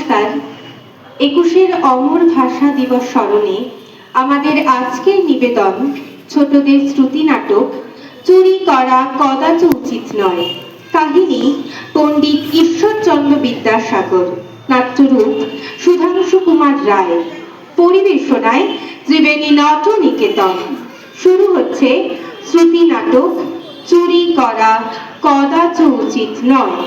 নমস্কার। ২১ অমর ভাষা দিবস স্মরণে আমাদের আজকের নিবেদন ছোটদের শ্রুতি নাটক চুরি করা কদাচ উচিত নয়। কাহিনী পণ্ডিত ঈশ্বরচন্দ্র বিদ্যাসাগর, নাট্যরূপ সুধাংশু কুমার রায়, পরিবেশনায় ত্রিবেণী নট নিকেতন। শুরু হচ্ছে শ্রুতি নাটক চুরি করা কদাচ উচিত নয়।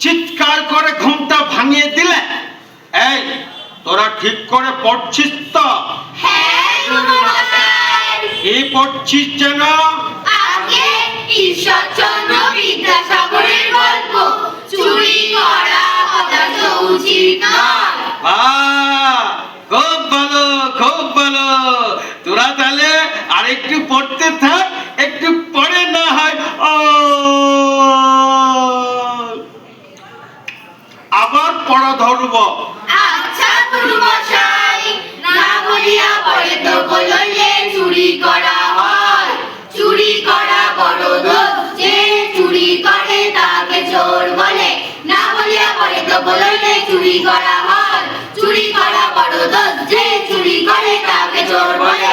চিৎকার করে ঘুমটা ভাঙিয়ে দিলে। এই তোরা ঠিক করে পড়ছিস তো? এই পড়ছিস যেন আগে ঈশ্বরচন্দ্র বিদ্যাসাগরের গল্প চুরি করা কদাচ উচিত নয়। খুব ভালো, খুব ভালো। তোরা তাহলে আরেকটু পড়তে থাক, একটু পড়ে না হয় আবার পড়া ধরবো। আচ্ছা গুরুমশাই, না বলিয়া পরে তো বললে চুরি করা হয়। চুরি করা বড় দোষ, যে চুরি করে তাকে চোর বলে। না বলিয়া পরে তো বললে চুরি করা হয়। চুরি করা বড় দোষ, যে চুরি করে তাকে চোর বলে।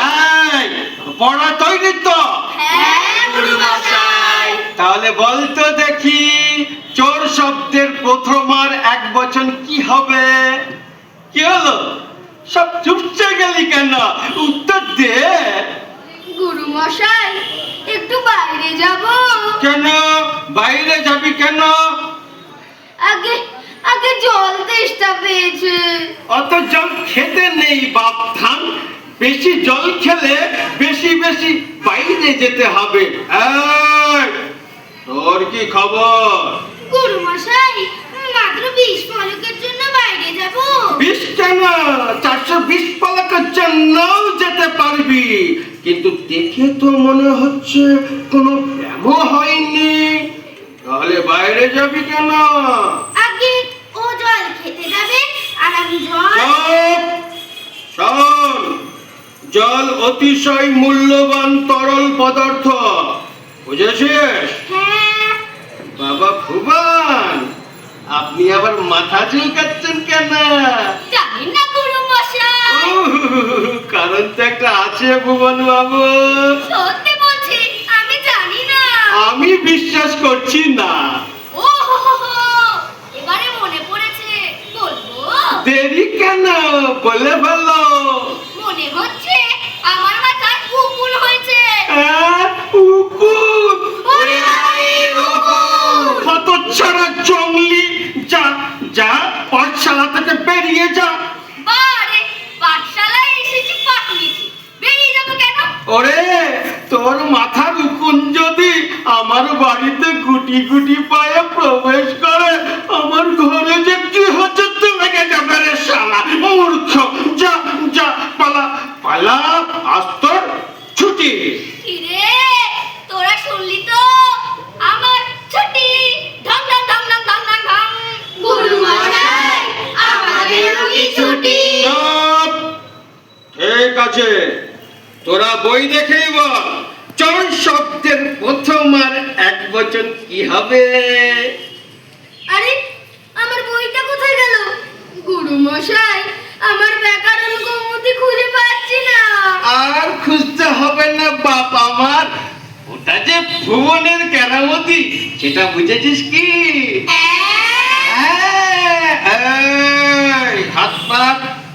পড়া তৈরি তো? হ্যাঁ গুরুমশাই। তাহলে বলতো দেখি, চোর শব্দের প্রথমার এক বচন কি হবে? কি হলো? সব চুপচে গেলি কেন? উত্তর দে। গুরুমশাই, একটু বাইরে যাব। কেন বাইরে যাবি কেন? আগে আগে জল তেষ্টা পেয়েছে। অত জল খেতে নেই বাপ ধান। বেশি জল খেলে বেশি বেশি বাইরে যেতে হবে। তোর কি খবর? গুরুমশাই, মাত্র 20 ফলকের জন্য বাইরে যাব। 20 কেন, 420 ফলকের জন্যও যেতে পারবি। কিন্তু দেখে তো মনে হচ্ছে কোনো ব্যামো হয়নি। তাহলে বাইরে যাবি কেন? আগে ও জল খেতে যাবে, আর আমি জল। শোন, জল অতিশয় মূল্যবান তরল পদার্থ, বুঝেছিস? হ্যাঁ। বাবা ভুবন, আপনি আবার মাথা চুলকাচ্ছেন কেন? জানেন না গুরুমশাই? কারণ তো একটা আছে ভুবন বাবু। সত্যি বলছি, আমি জানি না। আমি বিশ্বাস করছি না। ও হো হো হো, এবারে মনে পড়েছে, বলবো? দেরি কেন, বলে ফেলো। মনে হচ্ছে আমার মাথায় উকুন হয়েছে। উকুন? ওরে আরে উকুন! হতচ্ছাড়া জঙ্গলি, যা যা পাঠশালা থেকে বেরিয়ে যা। বারে, পাঠশালায় এসেছি পাঠ নিতে, বেরিয়ে যাবো কেন? ওরে, তোর মাথার উকুন যদি আমার বাড়িতে গুটি গুটি পায়ে প্রবেশ করে, আমার ঘরে যে কি হচ্ছে লেগে যাবে রে শালা মূর্খ। যা যা, পালা পালা, আজ তোর ছুটি। কিরে, তোরা শুনলি তো? আমার ছুটি। ঢং ঢং ঢং ঢং ঢং ঢং ঢং। গুরুমশাই, আমাদেরও কি ছুটি? চুপ! ঠিক আছে, তোরা বই দেখেই বল, চোর শব্দের প্রথম আর এক বচন কি হবে? আরে, আমার বইটা কোথায় গেল? গুরুমশাই, আমার ব্যাকরণ কৌমুদি খুঁজে পাচ্ছি না। আর খুঁজতে হবে না বাপ আমার, ওটা যে ভুবনের কেরামতি, সেটা বুঝেছিস কি?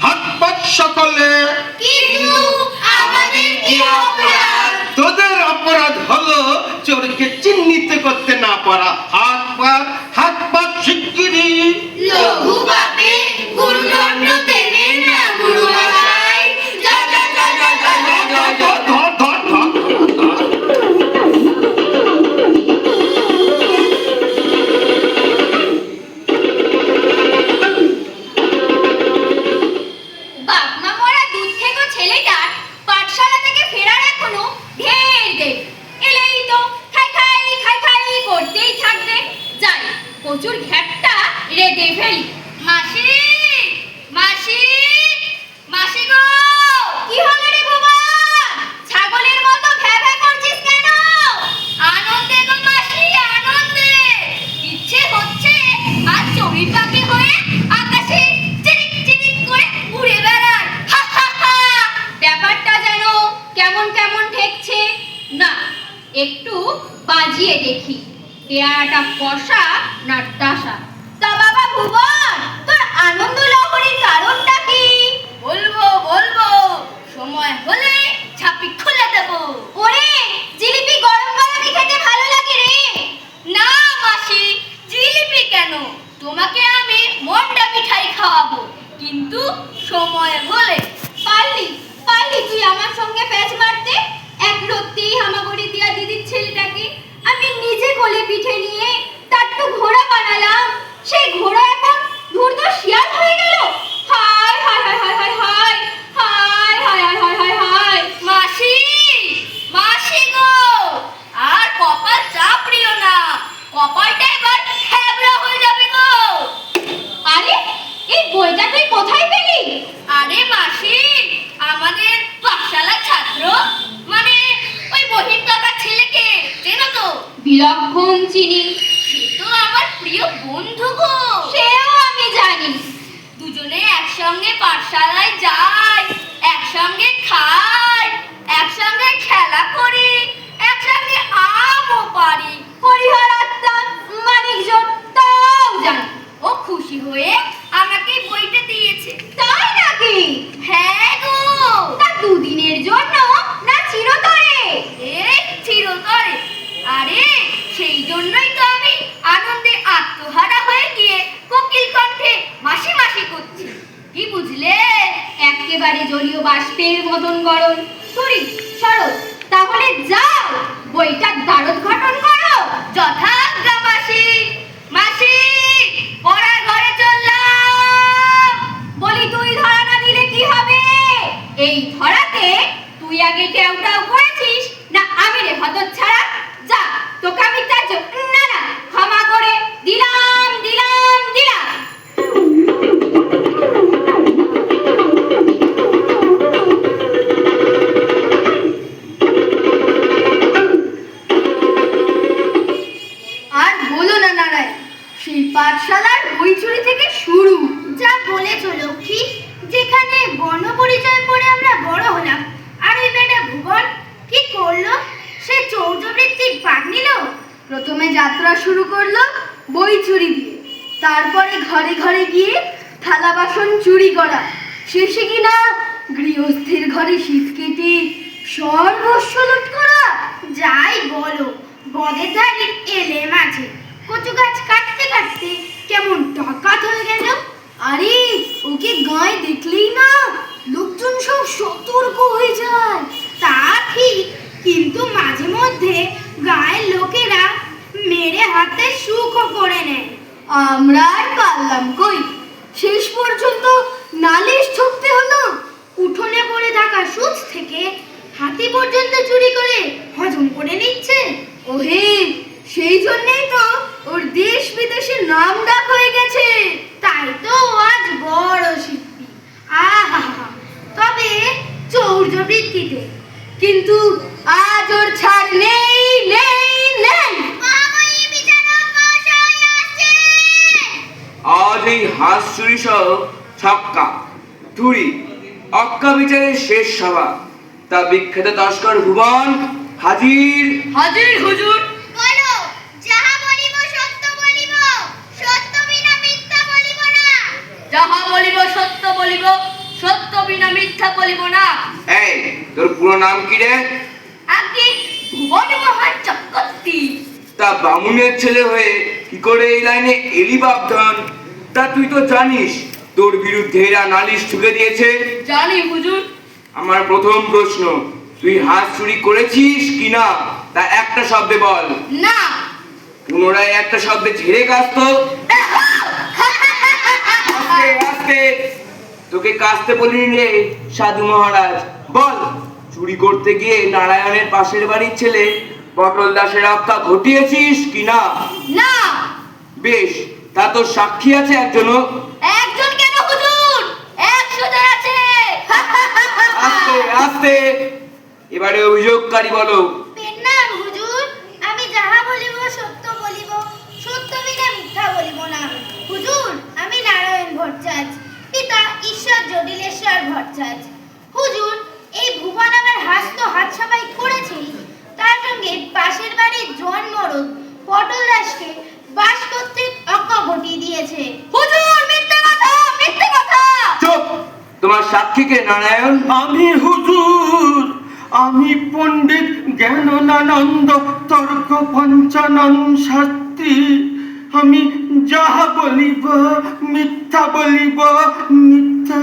হাত পাত সকলে। কিন্তু আমাদের কি অপরাধ? তোদের অপরাধ হলো চোরকে চিহ্নিত করতে না পারা। হাত পাত শিগগিরি। লঘু পাপে গুরুদণ্ড দেবেন না গুরুমশাই। যা যা যা একটু বাজিয়ে দেখি পেয়ারাটা কষা না ডাসা। তা বাবা ভুবন, তোর আনন্দ লহরীর কারণটা কি? বলবো বলবো, সময় হলে ছাপি খুলে দেব। ওরে, জিলিপি গরম গরমই খেতে ভালো লাগে রে। না মাসি, জিলিপি কেন, তোমাকে আমি মন্ডা মিঠাই খাওয়াবো, কিন্তু সময় হলে। পারলি পারলি তুই আমার সঙ্গে প্যাচ মারতে? এক রত্তেই হামাগুড়ি দিয়া দিদির ছেলেটাকে আমি নিজে কোলে পিঠে নিয়ে তার তো ঘোড়া বানালাম, সেই ঘোড়া এখন ধূর্ত শিয়াল হয়ে গেল। হায় হায় হায় হায় হায় হায় হায় হায় হায় হায় হায় হায়। মাসি, মাসি গো, আর কপাল চাপড়িও না, কপালটা এবার হ্যাবড়া হয়ে যাবে গো। আরে, এই বইটা তুই কোথায় পেলি? আরে মাসি, আমাদের পাঠশালার ছাত্র, মানে ওই মহিম কাকার ছেলেকে চেনো তো? বিলক্ষণ চিনি, সে তো আমার প্রিয় বন্ধু গো। সেও আমি জানি, দুজনে একসঙ্গে পাঠশালায় যাই, একসঙ্গে খাই, একসঙ্গে খেলা করি, একসঙ্গে আমও পারি। হরিহর আত্মা মানিকজন তাও জানি। ও খুশি হয়ে আমাকে বইটা দিয়েছে। তাই নাকি? হ্যাঁ গো। তা দুদিনের জন্য না চিরতরে? এই চিরতরে। আরে সেই জন্যই তো আমি আনন্দে আত্মহারা হয়ে গিয়ে কোকিল কণ্ঠে মাসি মাসি করছি। কি বুঝলে? একেবারে জলীয় বাষ্পের মতন গরম। সরি সরো, তাহলে যাও বইটার দ্বারোদ্ঘাটন করো। যথাজ্ঞা মাসি। মাসি, পড়ার ঘরে চললাম। বলি তুই ধরা না দিলে কি হবে? এই ধরাতে তুই আগে টেউটাও করেছিস না আমি রে হতচ্ছাড়া? যা, তোকে আমি চাচ্ছ না না ক্ষমা করে দিলাম দিলাম দিলাম। আর বলো না নারায়ণ, সেই পাঠশালার বই চুরি থেকে শুরু। যা বলেছ লক্ষ্মী, যেখানে বর্ণপরিচয় পড়ে আমরা বড় হলাম, আর ওই বেটা ভুবন কি করলো? সে চৌর্যবৃত্তির পাক নিল। প্রথমে যাত্রা শুরু করলো বই চুরি দিয়ে, তারপরে ঘরে ঘরে গিয়ে থালা বাসন চুরি করা, শেষে কিনা গৃহস্থের ঘরে শীত কেটে সর্বস্ব লুট করা। যাই বলো, বদের ধারে এলে মাঝে কচু গাছ কাটতে কাটতে কেমন ডাকাত হয়ে গেল। আরে ওকে গায়ে দেখলেই না লোকজন সব সতর্ক হয়ে যায়। তা ঠিক, কিন্তু মাঝে মধ্যে গায়ের লোকেরা মেরে হাতে সুখও করে নেয়। আমরা আর পারলাম কই, শেষ পর্যন্ত নালিশ ঠুকতে হলো। উঠোনে পড়ে থাকা সুচ থেকে হাতি পর্যন্ত চুরি করে হজম করে নিচ্ছে। ওহে, সেই জন্যই তো ওর দেশ বিদেশে নাম ডাক হয়ে গেছে। তাই তো ও আজ বড় শিল্পী। আহা, তবে চৌর্যবৃত্তিতে কিন্তু আজ ওর ছাড় নেই নেই নেই। আজ এই হাঁস চুরি সহ ছক্কা থুরি অক্কা বিচারের শেষ সভা। তা বিখ্যাত তস্কর ভুবন হাজির। হাজির হুজুর। বলো, যাহা বলিব সত্য বলিব, সত্য বিনা মিথ্যা বলিব না। যাহা বলিব সত্য বলিব, সত্য বিনা মিথ্যা বলিব না। এই তোর পুরো নাম কি রে? আগে ভুবন মহান চক্রবর্তী। তা বামুনের ছেলে হয়ে কি করে এই লাইনে এলি বাপধন? তা তুই তো জানিস তোর বিরুদ্ধে এরা নালিশ ঠুকে দিয়েছে। জানি হুজুর। আমার প্রথম প্রশ্ন, তুই হাঁস চুরি করেছিস কিনা তা একটা শব্দে বল। না। পুনরায় একটা শব্দে ঝেড়ে কাঁচতো। আস্তে আস্তে, তোকে কাঁচতে বলিনি রে সাধু মহারাজ। বল, চুরি করতে গিয়ে নারায়ণের পাশের বাড়ির ছেলে পটল দাসের রক্ষা ঘটিয়েছিস কিনা? না। বেশ, তা তোর সাক্ষী আছে একজনও? একজন কেন হুজুর, 100 জন আছে। আস্তে আস্তে, এবারে অভিযোগকারী বলো। পেন্নাম হুজুর, আমি যাহা বলিব সত্য বলিব, সত্য বিনা মিথ্যা বলিব না। হুজুর, আমি নারায়ণ ভট্টাচার্য, পিতা ঈশ্বর জটিলেশ্বর ভট্টাচার্য। হুজুর, এই ভুবন আমার হাস তো হাত সাফাই করেছেই, তার সঙ্গে পাশ সাক্ষীকে নারায়ণ? আমি হুজুর, আমি পণ্ডিত জ্ঞানানন্দ তর্ক পঞ্চানন শাস্ত্রী। আমি যাহা বলিব মিথ্যা বলিব, মিথ্যা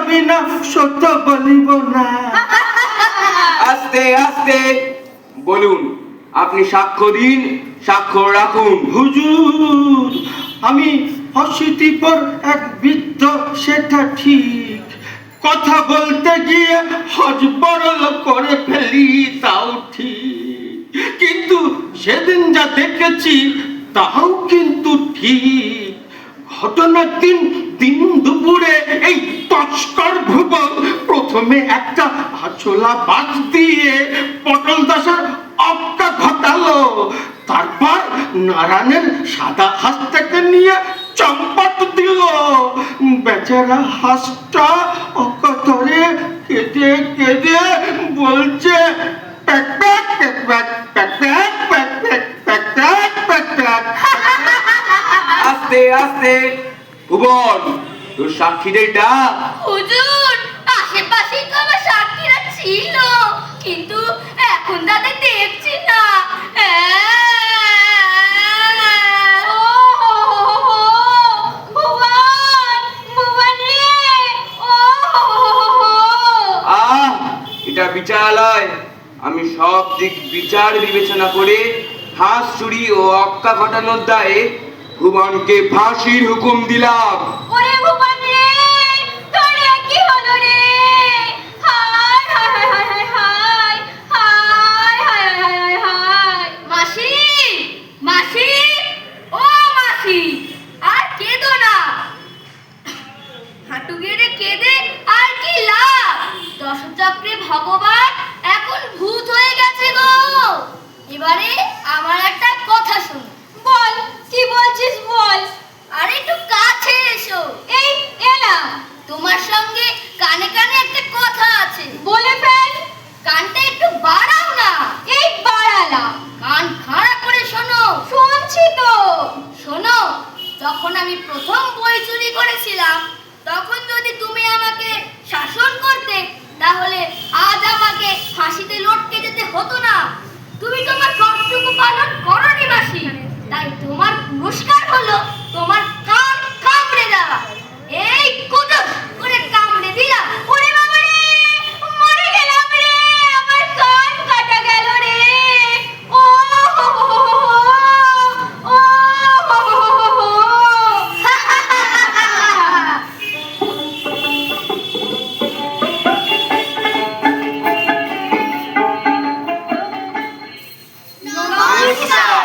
বিনা সত্য বলিব না। আস্তে আস্তে বলুন, আপনি সাক্ষ্য দিন, সাক্ষ্য রাখুন। হুজুর, আমি অশীতিপর এক বৃদ্ধ, সেটা ঠিক। কথা বলতে গিয়ে হজবরল করে ফেলি, তাও ঠিক। কিন্তু সেদিন যা দেখেছি তাও কিন্তু ঠিক। ঘটনার দিন দুপুরে এই তস্কর ভুবন প্রথমে একটা আঁচলা বাজ দিয়ে পটল দাসের অক্কা ঘটালো। তারপর নারায়ণের সাদা হাঁসটাকে নিয়ে চম্পট দিল। বেচারা হাঁসটা অকাতরে কেঁদে কেঁদে বলছে, pack pack pack pack pack pack pack pack pack pack pack pack. আস্তে আস্তে ভুবন, তোর সাক্ষীদের ডাক। হুজুর, আশেপাশে তো আমার সাক্ষীরা ছিল, কিন্তু এখন তাদের দেখছি না। আহ, এটা বিচারালয়। আমি সব দিক বিচার বিবেচনা করে হাঁস চুরি ও অক্কা ঘটানোর দায়ে ভুবনকে ফাঁসির হুকুম দিলাম। ওরে ভুবন রে, তোর এ কি হলো রে? হায় হায় হায় হায় হায় হায় হায় হায় হায় হায়। মাসি, মাসি, ও মাসি, আর কেঁদো না। হাঁটু গেড়ে কেঁদে আর কি লাভ? দশচক্রে ভগবান এখন ভূত হয়ে গেছে গো। এবারে আমার একটা কথা শোনো। বল, কি বলছিস বল। আরে একটু কাছে এসো। এই এলাম। তোমার সঙ্গে কানে কানে একটা কথা আছে। বলে ফেল। কানটা একটু বাড়াও না। এই বাড়ালাম। কান খাড়া করে শোনো। শুনছি তো। শোনো, যখন আমি প্রথম বই চুরি করেছিলাম, তখন যদি তুমি আমাকে শাসন করতে, তাহলে আজ আমাকে ফাঁসিতে লটকে যেতে হতো না। তুমি তোমার কর্তব্য পালন করোনি মাসি, তাই তোমার পুরস্কার হলো তোমার কান কামড়ে দেওয়া। এই কুদুস করে কামড়ে দিলাম। ওরে বাবা রে, মরে গেলাম রে, আমার কান কাটা গেল রে। ও হো হো হো হো, ও হো হো হো হো। নমস্কার।